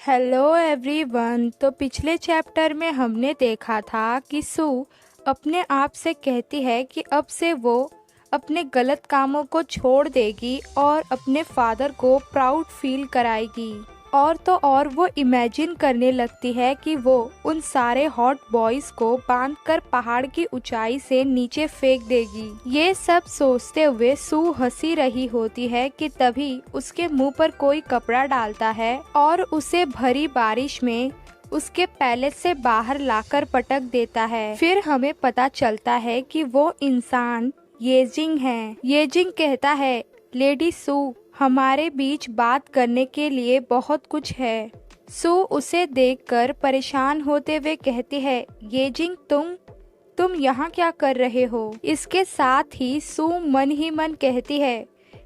Hello everyone. तो पिछले chapter में हमने देखा था कि सू अपने आप से कहती है कि अब से वो अपने गलत कामों को छोड़ देगी और अपने फादर को प्राउड फील कराएगी। और तो और वो इमेजिन करने लगती है कि वो उन सारे हॉट बॉयज को बांधकर पहाड़ की ऊंचाई से नीचे फेंक देगी। ये सब सोचते हुए सू हंसी रही होती है कि तभी उसके मुंह पर कोई कपड़ा डालता है और उसे भरी बारिश में उसके पैलेस से बाहर लाकर पटक देता है। फिर हमें पता चलता है कि वो इंसान येजिंग है। येजिंग कहता है, लेडी सू, हमारे बीच बात करने के लिए बहुत कुछ है। सू उसे देखकर परेशान होते हुए कहती है, येजिंग, तुम यहाँ क्या कर रहे हो? इसके साथ ही सू मन ही मन कहती है,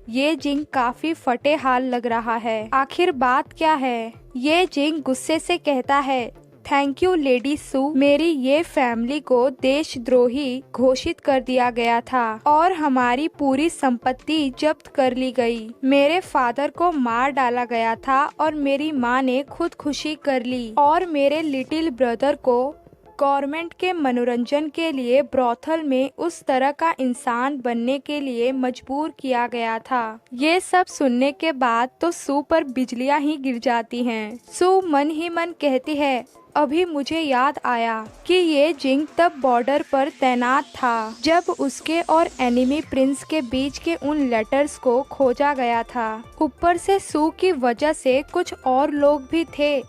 ये जिंग काफी फटे हाल लग रहा है, आखिर बात क्या है? ये जिंग गुस्से से कहता है, थैंक यू लेडी सू, मेरी ये फैमिली को देशद्रोही घोषित कर दिया गया था और हमारी पूरी संपत्ति जब्त कर ली गई। मेरे फादर को मार डाला गया था और मेरी माँ ने खुदकुशी कर ली और मेरे लिटिल ब्रदर को गवर्नमेंट के मनोरंजन के लिए ब्रॉथल में उस तरह का इंसान बनने के लिए मजबूर किया गया था। ये सब सुनने के बाद तो सू पर बिजलियां ही गिर जाती हैं। सू मन ही मन कहती है, अभी मुझे याद आया कि ये जिंग तब बॉर्डर पर तैनात था जब उसके और एनिमी प्रिंस के बीच के उन लेटर्स को खोजा गया था। ऊपर से सू की वजह से कुछ और लोग भी थे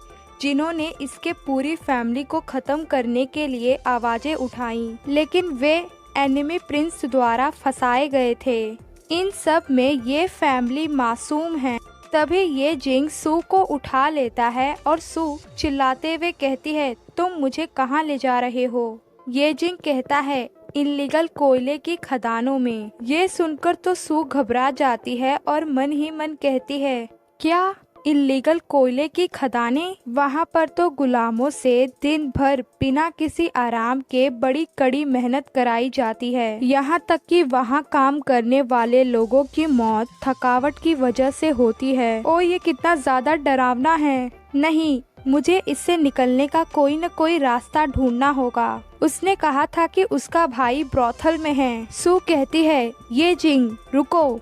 जिन्होंने इसके पूरी फैमिली को खत्म करने के लिए आवाजें उठाईं, लेकिन वे एनिमी प्रिंस द्वारा फंसाए गए थे। इन सब में ये फैमिली मासूम है। तभी ये जिंग सू को उठा लेता है और सू चिल्लाते हुए कहती है, तुम मुझे कहाँ ले जा रहे हो? ये जिंग कहता है, इल्लीगल कोयले की खदानों में। ये सुनकर तो सू घबरा जाती है और मन ही मन कहती है, क्या इल्लीगल कोयले की खदानें? वहाँ पर तो गुलामों से दिन भर बिना किसी आराम के बड़ी कड़ी मेहनत कराई जाती है। यहाँ तक कि वहाँ काम करने वाले लोगों की मौत थकावट की वजह से होती है। ओ, ये कितना ज्यादा डरावना है। नहीं, मुझे इससे निकलने का कोई न कोई रास्ता ढूंढना होगा। उसने कहा था कि उसका भाई ब्रॉथल में है। सू कहती है, ये जिंग रुको,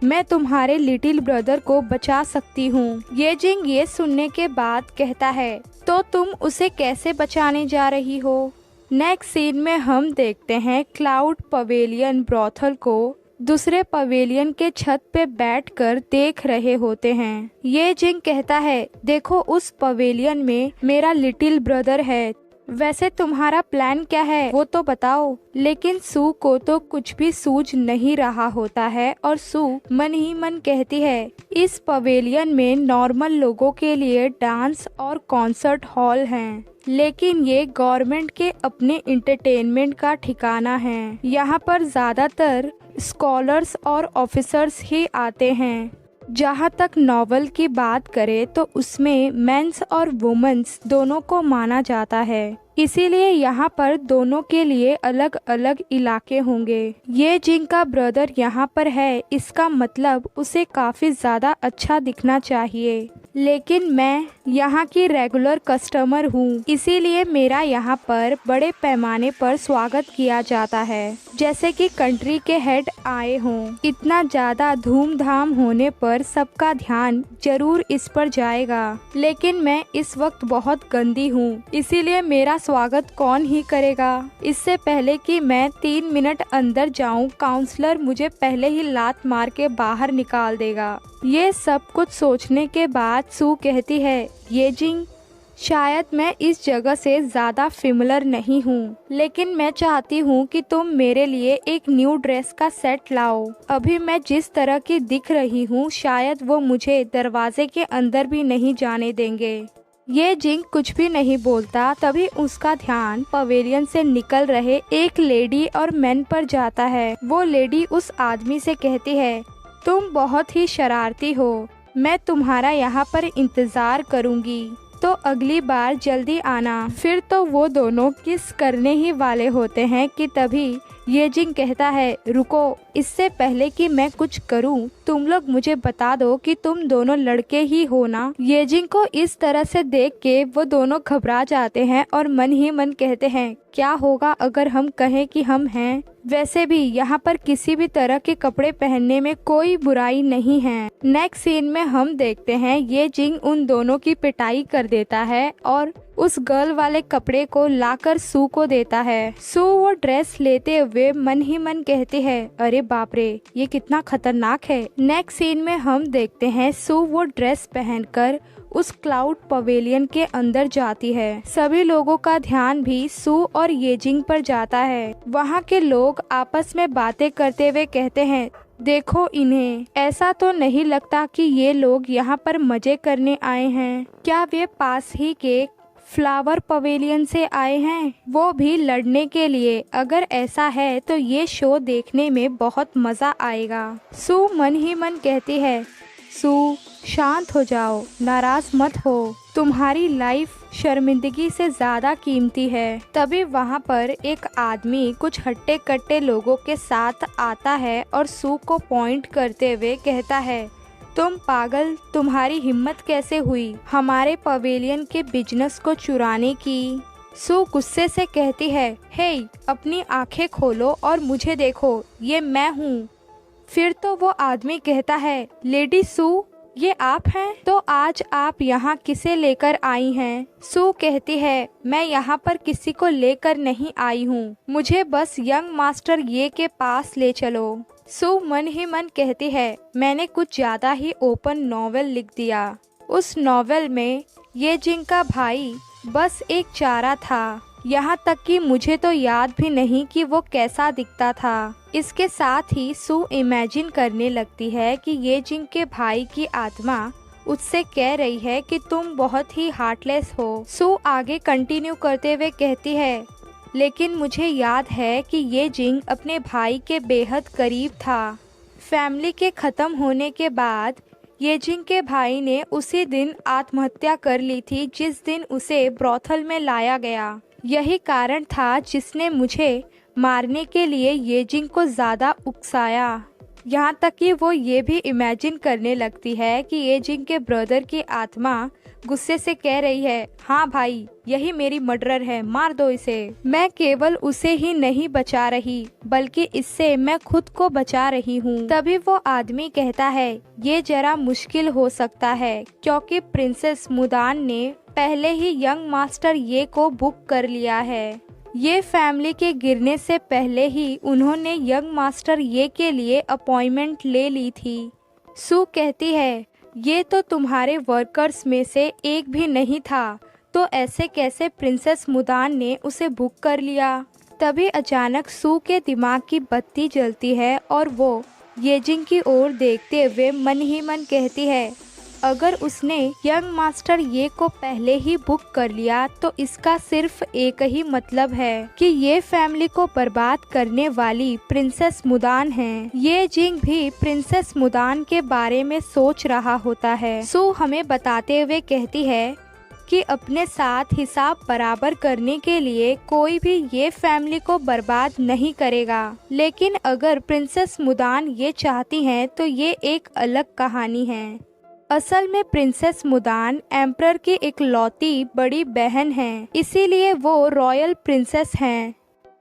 मैं तुम्हारे लिटिल ब्रदर को बचा सकती हूँ। ये जिंग ये सुनने के बाद कहता है, तो तुम उसे कैसे बचाने जा रही हो? नेक्स्ट सीन में हम देखते हैं क्लाउड पवेलियन ब्रॉथल को दूसरे पवेलियन के छत पे बैठकर देख रहे होते हैं। ये जिंग कहता है, देखो उस पवेलियन में मेरा लिटिल ब्रदर है। वैसे तुम्हारा प्लान क्या है वो तो बताओ। लेकिन सू को तो कुछ भी सूझ नहीं रहा होता है और सू मन ही मन कहती है, इस पवेलियन में नॉर्मल लोगों के लिए डांस और कॉन्सर्ट हॉल हैं, लेकिन ये गवर्नमेंट के अपने इंटरटेनमेंट का ठिकाना है। यहाँ पर ज्यादातर स्कॉलर्स और ऑफिसर्स ही आते हैं। जहाँ तक नॉवल की बात करें तो उसमें मेंस और वुमेन्स दोनों को माना जाता है, इसीलिए यहाँ पर दोनों के लिए अलग अलग इलाके होंगे। ये जिनका ब्रदर यहाँ पर है, इसका मतलब उसे काफी ज्यादा अच्छा दिखना चाहिए। लेकिन मैं यहाँ की रेगुलर कस्टमर हूँ, इसीलिए मेरा यहाँ पर बड़े पैमाने पर स्वागत किया जाता है, जैसे कि कंट्री के हेड आए हों। इतना ज्यादा धूमधाम होने पर सबका ध्यान जरूर इस पर जाएगा। लेकिन मैं इस वक्त बहुत गंदी हूँ, इसीलिए मेरा स्वागत कौन ही करेगा। इससे पहले कि मैं 3 मिनट अंदर जाऊँ, काउंसलर मुझे पहले ही लात मार के बाहर निकाल देगा। ये सब कुछ सोचने के बाद सू कहती है, ये जिंग, शायद मैं इस जगह से ज्यादा फेमिलियर नहीं हूँ, लेकिन मैं चाहती हूँ कि तुम मेरे लिए एक न्यू ड्रेस का सेट लाओ। अभी मैं जिस तरह की दिख रही हूँ, शायद वो मुझे दरवाजे के अंदर भी नहीं जाने देंगे। ये जिंग कुछ भी नहीं बोलता। तभी उसका ध्यान पवेलियन से निकल रहे एक लेडी और मैन पर जाता है। वो लेडी उस आदमी से कहती है, तुम बहुत ही शरारती हो, मैं तुम्हारा यहाँ पर इंतजार करूँगी। तो अगली बार जल्दी आना। फिर तो वो दोनों किस करने ही वाले होते हैं कि तभी ये जिंग कहता है, रुको, इससे पहले कि मैं कुछ करूं, तुम लोग मुझे बता दो कि तुम दोनों लड़के ही हो ना। ये जिंग को इस तरह से देख के वो दोनों घबरा जाते हैं और मन ही मन कहते हैं, क्या होगा अगर हम कहें कि हम हैं। वैसे भी यहाँ पर किसी भी तरह के कपड़े पहनने में कोई बुराई नहीं है। नेक्स्ट सीन में हम देखते हैं ये जिंग उन दोनों की पिटाई कर देता है और उस गर्ल वाले कपड़े को लाकर सू को देता है। सू वो ड्रेस लेते हुए मन ही मन कहती है, अरे बाप रे, ये कितना खतरनाक है। नेक्स्ट सीन में हम देखते हैं सू वो ड्रेस पहनकर उस क्लाउड पवेलियन के अंदर जाती है। सभी लोगों का ध्यान भी सू और येजिंग पर जाता है। वहाँ के लोग आपस में बातें करते हुए कहते हैं, देखो इन्हें, ऐसा तो नहीं लगता कि ये लोग यहाँ पर मजे करने आए हैं। क्या वे पास ही के फ्लावर पवेलियन से आए हैं, वो भी लड़ने के लिए? अगर ऐसा है तो ये शो देखने में बहुत मजा आएगा। सू मन ही मन कहती है, सू शांत हो जाओ, नाराज मत हो, तुम्हारी लाइफ शर्मिंदगी से ज्यादा कीमती है। तभी वहाँ पर एक आदमी कुछ हट्टे कट्टे लोगों के साथ आता है और सू को पॉइंट करते हुए कहता है, तुम पागल, तुम्हारी हिम्मत कैसे हुई हमारे पवेलियन के बिजनेस को चुराने की। सू गुस्से से कहती है, हे, अपनी आंखें खोलो और मुझे देखो, ये मैं हूँ। फिर तो वो आदमी कहता है, लेडी सू, ये आप हैं? तो आज आप यहाँ किसे लेकर आई हैं? सू कहती है, मैं यहाँ पर किसी को लेकर नहीं आई हूँ, मुझे बस यंग मास्टर ये के पास ले चलो। सू मन ही मन कहती है, मैंने कुछ ज्यादा ही ओपन नॉवेल लिख दिया। उस नॉवेल में ये जिंग का भाई बस एक चारा था, यहाँ तक कि मुझे तो याद भी नहीं कि वो कैसा दिखता था। इसके साथ ही सू इमेजिन करने लगती है कि ये जिंग के भाई की आत्मा उससे कह रही है कि तुम बहुत ही हार्टलेस हो। सू आगे कंटिन्यू करते हुए कहती है, लेकिन मुझे याद है कि ये जिंग अपने भाई के बेहद करीब था। फैमिली के ख़त्म होने के बाद ये जिंग के भाई ने उसी दिन आत्महत्या कर ली थी जिस दिन उसे ब्रॉथल में लाया गया। यही कारण था जिसने मुझे मारने के लिए ये जिंग को ज़्यादा उकसाया। यहाँ तक कि वो ये भी इमेजिन करने लगती है कि ये जिंग के ब्रदर की आत्मा गुस्से से कह रही है, हाँ भाई, यही मेरी मर्डरर है, मार दो इसे। मैं केवल उसे ही नहीं बचा रही बल्कि इससे मैं खुद को बचा रही हूँ। तभी वो आदमी कहता है, ये जरा मुश्किल हो सकता है क्योंकि प्रिंसेस मुदान ने पहले ही यंग मास्टर ये को बुक कर लिया है। ये फैमिली के गिरने से पहले ही उन्होंने यंग मास्टर ये के लिए अपॉइंटमेंट ले ली थी। सू कहती है, ये तो तुम्हारे वर्कर्स में से एक भी नहीं था, तो ऐसे कैसे प्रिंसेस मुदान ने उसे बुक कर लिया। तभी अचानक सू के दिमाग की बत्ती जलती है और वो येजिंग की ओर देखते हुए मन ही मन कहती है, अगर उसने यंग मास्टर ये को पहले ही बुक कर लिया तो इसका सिर्फ एक ही मतलब है कि ये फैमिली को बर्बाद करने वाली प्रिंसेस मुदान है। ये जिंग भी प्रिंसेस मुदान के बारे में सोच रहा होता है। सू हमें बताते हुए कहती है कि अपने साथ हिसाब बराबर करने के लिए कोई भी ये फैमिली को बर्बाद नहीं करेगा, लेकिन अगर प्रिंसेस मुदान ये चाहती हैं तो ये एक अलग कहानी है। असल में प्रिंसेस मुदान एम्परर की इकलौती बड़ी बहन है, इसीलिए वो रॉयल प्रिंसेस हैं।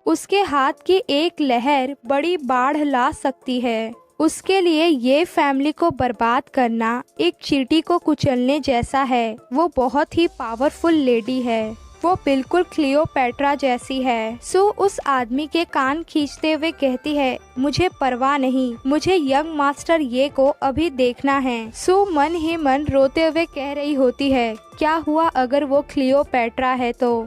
उसके हाथ की एक लहर बड़ी बाढ़ ला सकती है। उसके लिए ये फैमिली को बर्बाद करना एक चींटी को कुचलने जैसा है। वो बहुत ही पावरफुल लेडी है, वो बिल्कुल क्लियोपैट्रा जैसी है। सू उस आदमी के कान खींचते हुए कहती है, मुझे परवाह नहीं, मुझे यंग मास्टर ये को अभी देखना है। सू मन ही मन रोते हुए कह रही होती है, क्या हुआ अगर वो क्लियोपैट्रा है तो,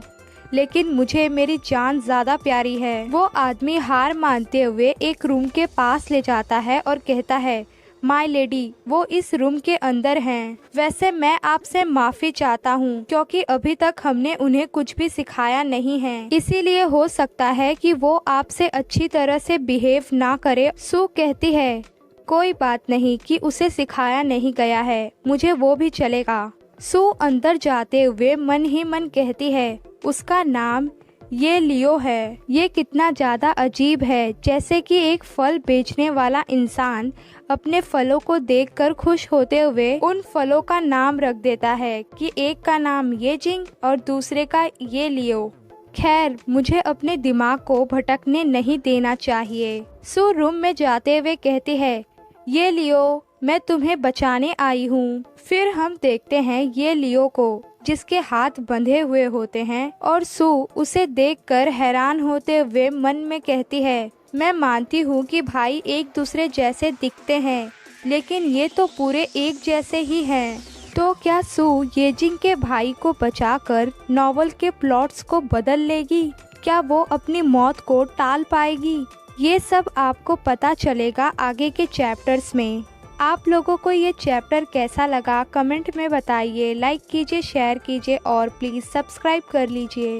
लेकिन मुझे मेरी जान ज्यादा प्यारी है। वो आदमी हार मानते हुए एक रूम के पास ले जाता है और कहता है, माय लेडी, वो इस रूम के अंदर हैं। वैसे मैं आपसे माफी चाहता हूँ क्योंकि अभी तक हमने उन्हें कुछ भी सिखाया नहीं है, इसीलिए हो सकता है कि वो आपसे अच्छी तरह से बिहेव ना करे। सू कहती है, कोई बात नहीं कि उसे सिखाया नहीं गया है, मुझे वो भी चलेगा। सू अंदर जाते हुए मन ही मन कहती है, उसका नाम ये लियो है। ये कितना ज़्यादा अजीब है, जैसे कि एक फल बेचने वाला इंसान अपने फलों को देखकर खुश होते हुए उन फलों का नाम रख देता है कि एक का नाम ये जिंग और दूसरे का ये लियो। खैर, मुझे अपने दिमाग को भटकने नहीं देना चाहिए। सू रूम में जाते हुए कहती है, ये लियो, मैं तुम्हें बचाने आई हूँ। फिर हम देखते हैं ये लियो को, जिसके हाथ बंधे हुए होते हैं, और सू उसे देखकर हैरान होते हुए मन में कहती है, मैं मानती हूँ कि भाई एक दूसरे जैसे दिखते हैं, लेकिन ये तो पूरे एक जैसे ही हैं। तो क्या सू येजिंग के भाई को बचाकर नॉवल के प्लॉट्स को बदल लेगी? क्या वो अपनी मौत को टाल पाएगी? ये सब आपको पता चलेगा आगे के चैप्टर्स में। आप लोगों को ये चैप्टर कैसा लगा कमेंट में बताइए। लाइक कीजिए, शेयर कीजिए और प्लीज़ सब्सक्राइब कर लीजिए।